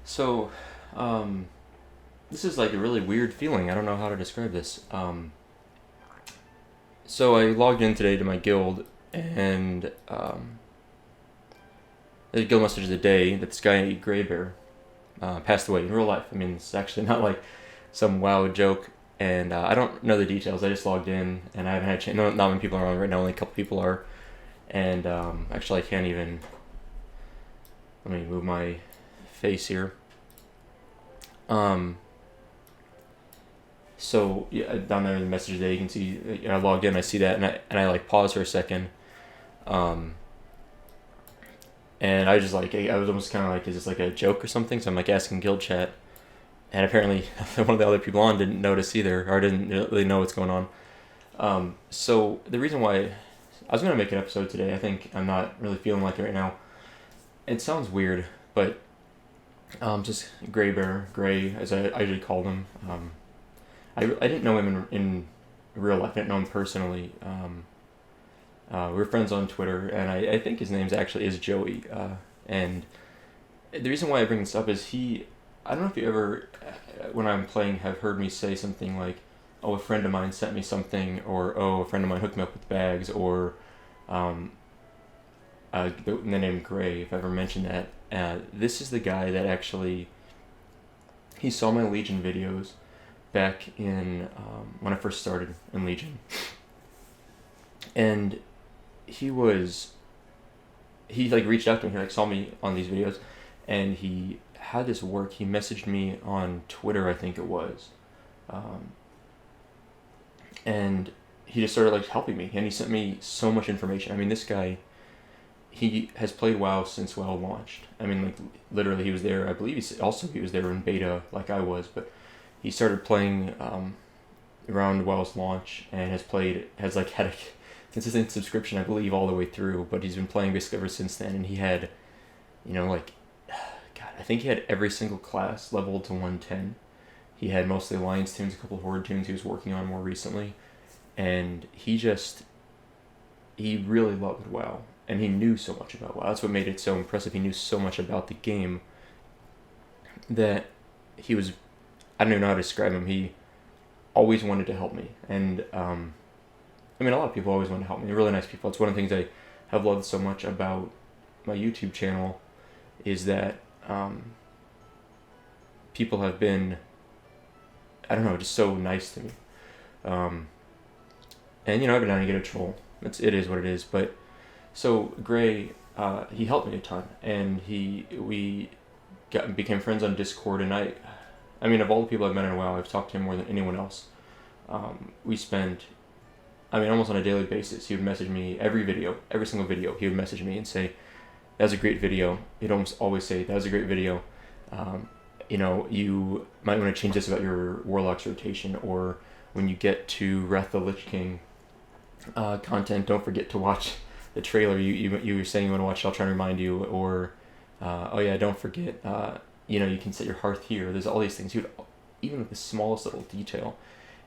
So, um, this is like a really weird feeling. I don't know how to describe this. So I logged in today to my guild, and the guild message of the day that this guy Gray Bear passed away in real life. I mean, it's actually not like some wow joke, and I don't know the details. I just logged in, and I haven't had a chance. No, not many people are on right now. Only a couple people are, and actually, I can't even. Let me move my face here. Um, So yeah, down there in the message today, you can see I logged in. I see that, and I like pause for a second, um, and I just like I was almost kind of like, is this like a joke or something? So I'm like asking guild chat, and apparently one of the other people on didn't notice either, or didn't really know what's going on. So the reason why I was gonna make an episode today, I think I'm not really feeling like it right now. It sounds weird, but just Gray Bear, Gray as I usually call him. I didn't know him in real life. I didn't know him personally. We were friends on Twitter, and I think his name's actually is Joey. And the reason why I bring this up is I don't know if you ever, when I'm playing, have heard me say something like, oh, a friend of mine sent me something, or oh, a friend of mine hooked me up with bags, or the name Gray, if I ever mentioned that. This is the guy that actually, he saw my Legion videos back in when I first started in Legion, and he like reached out to me. He like saw me on these videos, and he had this work. He messaged me on Twitter, I think it was, and he just started like helping me, and he sent me so much information. I mean, this guy, he has played WoW since WoW launched. I mean, like literally, he was there. I believe he was there in beta, like I was, but he started playing around WoW's launch and has like had a consistent subscription, I believe, all the way through. But he's been playing basically ever since then, and he had, like, God, I think he had every single class leveled to 110. He had mostly Alliance tunes, a couple of Horde tunes he was working on more recently, and he really loved WoW, and he knew so much about WoW. That's what made it so impressive. He knew so much about the game that he was, I don't even know how to describe him. He always wanted to help me, and I mean, a lot of people always want to help me. They're really nice people. It's one of the things I have loved so much about my YouTube channel, is that people have been, I don't know, just so nice to me. And every now and then I get a troll. It is what it is. But so Gray, he helped me a ton, and we became friends on Discord, and I mean, of all the people I've met in a while, I've talked to him more than anyone else. We spent, I mean, almost on a daily basis. He would message me every single video. He would message me and say, "That was a great video." He'd almost always say, "That was a great video. You might want to change this about your Warlock's rotation, or when you get to Wrath of the Lich King content, don't forget to watch the trailer. You were saying you want to watch it. I'll try and remind you." Or, "Oh yeah, don't forget. You can set your hearth here." There's all these things. He would, even with the smallest little detail,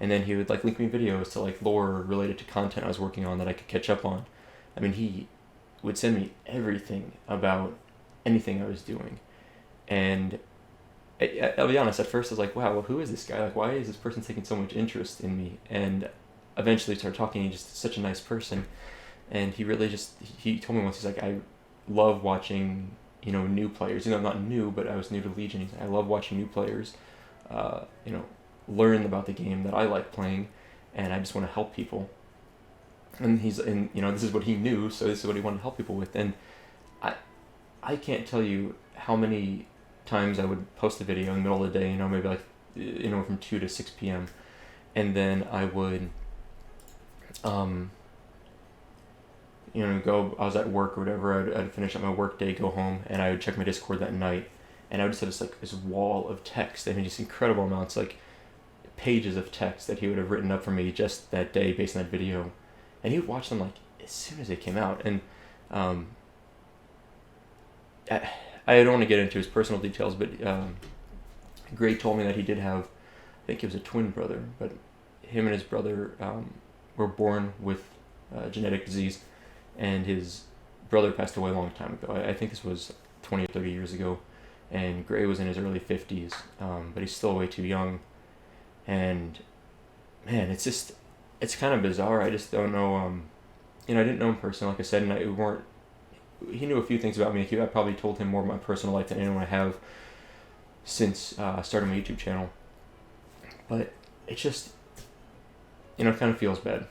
and then he would like link me videos to like lore related to content I was working on that I could catch up on. I mean, he would send me everything about anything I was doing, and I'll be honest. At first, I was like, "Wow, well, who is this guy? Like, why is this person taking so much interest in me?" And eventually started talking. He's just such a nice person, and he told me once, he's like, "I love watching new players. I'm not new, but I was new to Legion. I love watching new players, uh, you know, learn about the game that I like playing, and I just want to help people." And this is what he knew, so this is what he wanted to help people with. And I can't tell you how many times I would post a video in the middle of the day, maybe like, from 2 to 6 p.m. And then I would, I was at work or whatever, I'd finish up my work day, go home, and I would check my Discord that night, and I would just have this wall of text. I mean, just incredible amounts, like pages of text that he would have written up for me just that day based on that video, and he would watch them like as soon as they came out. And I don't want to get into his personal details, but Gray told me that he did have, I think he was a twin brother, but him and his brother were born with genetic disease, and his brother passed away a long time ago. I think this was 20 or 30 years ago, and Gray was in his early 50s, but he's still way too young. And man, it's kind of bizarre. I just don't know. I didn't know him personally, like I said, and he knew a few things about me. I probably told him more of my personal life than anyone I have since starting my YouTube channel. But it just, it kind of feels bad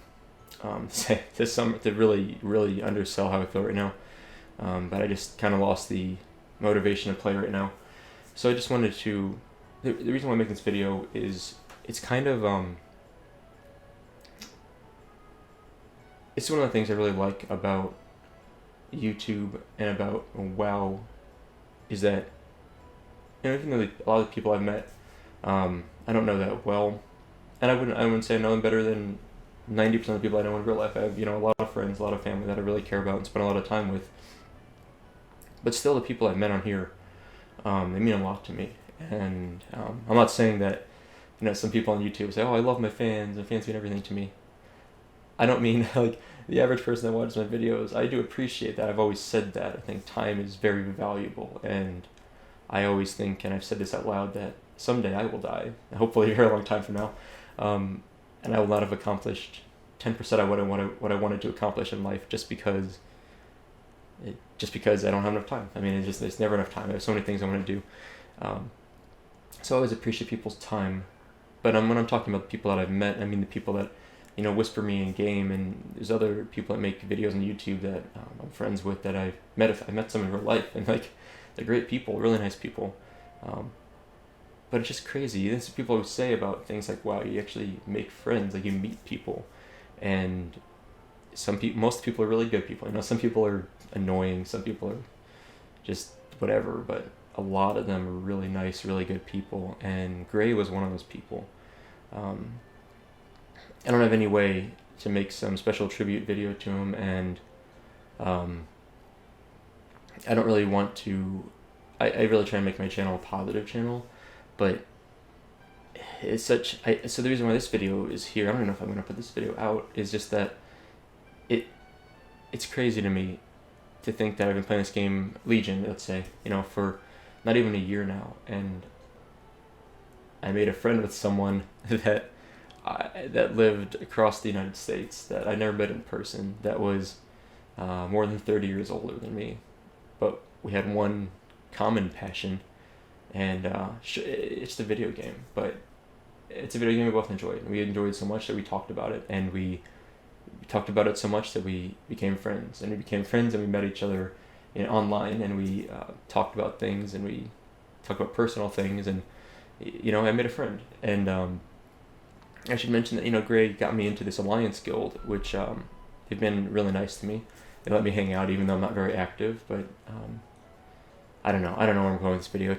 to really, really undersell how I feel right now. But I just kind of lost the motivation to play right now. So I just wanted to, the reason why I'm making this video is it's kind of, it's one of the things I really like about YouTube and about WoW is that, even though a lot of the people I've met, I don't know that well, and I wouldn't say I know them better than 90% of the people I know in real life. I have, a lot of friends, a lot of family that I really care about and spend a lot of time with. But still, the people I've met on here, they mean a lot to me. And I'm not saying that, some people on YouTube say, "Oh, I love my fans, and fans mean everything to me." I don't mean like the average person that watches my videos. I do appreciate that. I've always said that. I think time is very valuable, and I always think, and I've said this out loud, that someday I will die, hopefully a very long time from now, and I will not have accomplished 10% of what I wanted to accomplish in life just because I don't have enough time. I mean, there's never enough time. I have so many things I want to do. So I always appreciate people's time. But when I'm talking about the people that I've met, I mean the people that, whisper me in game, and there's other people that make videos on YouTube that I'm friends with that I've met. I met some in real life, and they're great people, really nice people. But it's just crazy. There's people who say about things like, wow, you actually make friends, like you meet people. And most people are really good people. Some people are annoying, some people are just whatever, but a lot of them are really nice, really good people. And Gray was one of those people. I don't have any way to make some special tribute video to him, and I don't really want to. I really try to make my channel a positive channel, but it's so the reason why this video is here, I don't even know if I'm going to put this video out, is just that it's crazy to me to think that I've been playing this game, Legion, let's say, for not even a year now, and I made a friend with someone that lived across the United States that I never met in person, that was more than 30 years older than me, but we had one common passion, and it's the video game. But it's a video game we both enjoyed, and we enjoyed so much that we talked about it, and we talked about it so much that we became friends, and we met each other online, and we talked about things, and we talked about personal things, and I made a friend. And I should mention that Gray got me into this Alliance guild, which they've been really nice to me. They let me hang out even though I'm not very active, but I don't know where I'm going with this video.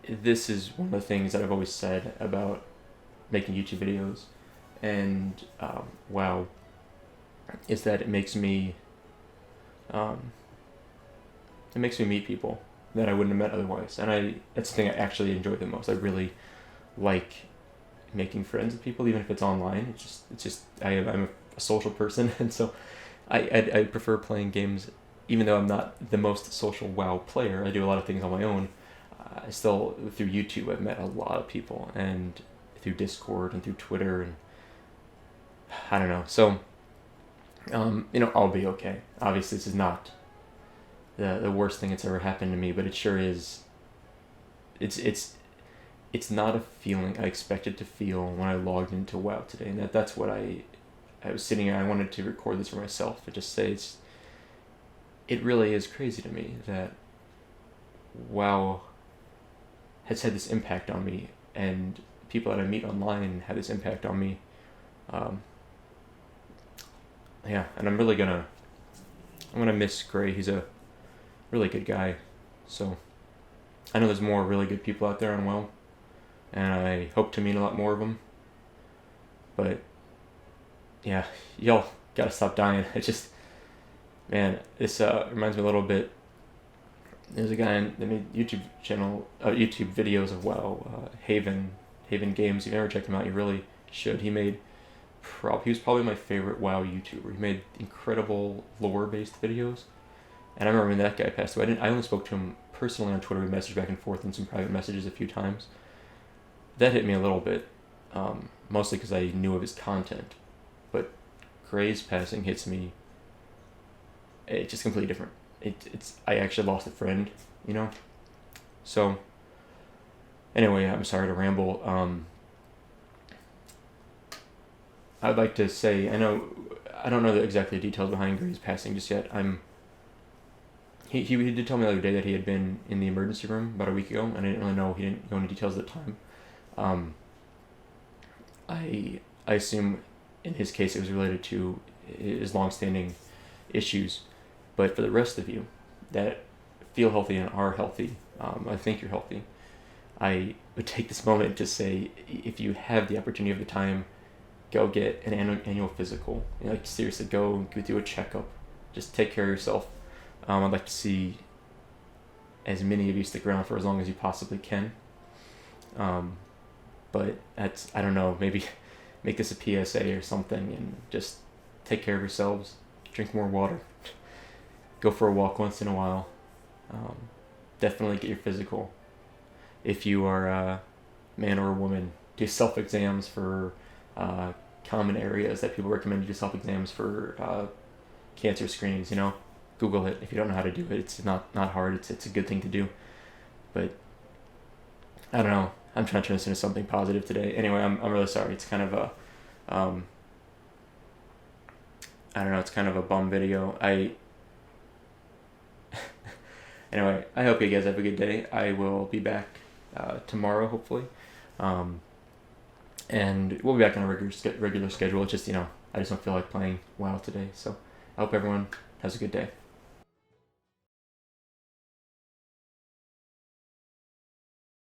This is one of the things that I've always said about making YouTube videos, and WoW, is that it makes me meet people that I wouldn't have met otherwise, and that's the thing I actually enjoy the most. I really like making friends with people, even if it's online. I'm a social person, and so I prefer playing games, even though I'm not the most social WoW player. I do a lot of things on my own. I still, through YouTube, I've met a lot of people, and through Discord and through Twitter, and I don't know. So, I'll be okay. Obviously, this is not the worst thing that's ever happened to me, but it sure is. It's not a feeling I expected to feel when I logged into WoW today, and that's what I was sitting here. I wanted to record this for myself and just say it really is crazy to me that WoW has had this impact on me, and people that I meet online have this impact on me. Yeah, and I'm gonna miss Gray. He's a really good guy. So I know there's more really good people out there on WoW, and I hope to meet a lot more of them. But yeah, y'all gotta stop dying. Man, this reminds me a little bit. There's a guy that made YouTube videos of WoW, Haven Games. If you've ever checked him out, you really should. He was probably my favorite WoW YouTuber. He made incredible lore-based videos, and I remember when that guy passed away. I only spoke to him personally on Twitter, we messaged back and forth in some private messages a few times. That hit me a little bit, mostly because I knew of his content. But Gray's passing hits me. It's just completely different. It's I actually lost a friend, you know. So anyway, I'm sorry to ramble. I'd like to say I don't know exactly the details behind Gray's passing just yet. He did tell me the other day that he had been in the emergency room about a week ago, and I didn't really know. He didn't go into details at the time. I assume in his case it was related to his long-standing issues, but for the rest of you that feel healthy and are healthy, I think you're healthy. I would take this moment to say, if you have the opportunity of the time, go get an annual physical. Like seriously, go do a checkup. Just take care of yourself. I'd like to see as many of you stick around for as long as you possibly can. But I don't know, maybe make this a PSA or something, and just take care of yourselves. Drink more water. Go for a walk once in a while. Definitely get your physical. If you are a man or a woman, do self-exams for common areas that people recommend you do self-exams for cancer screenings, you know. Google it if you don't know how to do it. It's not hard. It's a good thing to do. But I don't know. I'm trying to turn this into something positive today. Anyway, I'm really sorry. It's kind of a I don't know. It's kind of a bum video. Anyway, I hope you guys have a good day. I will be back tomorrow, hopefully, and we'll be back on a regular schedule. It's just I just don't feel like playing WoW today. So I hope everyone has a good day.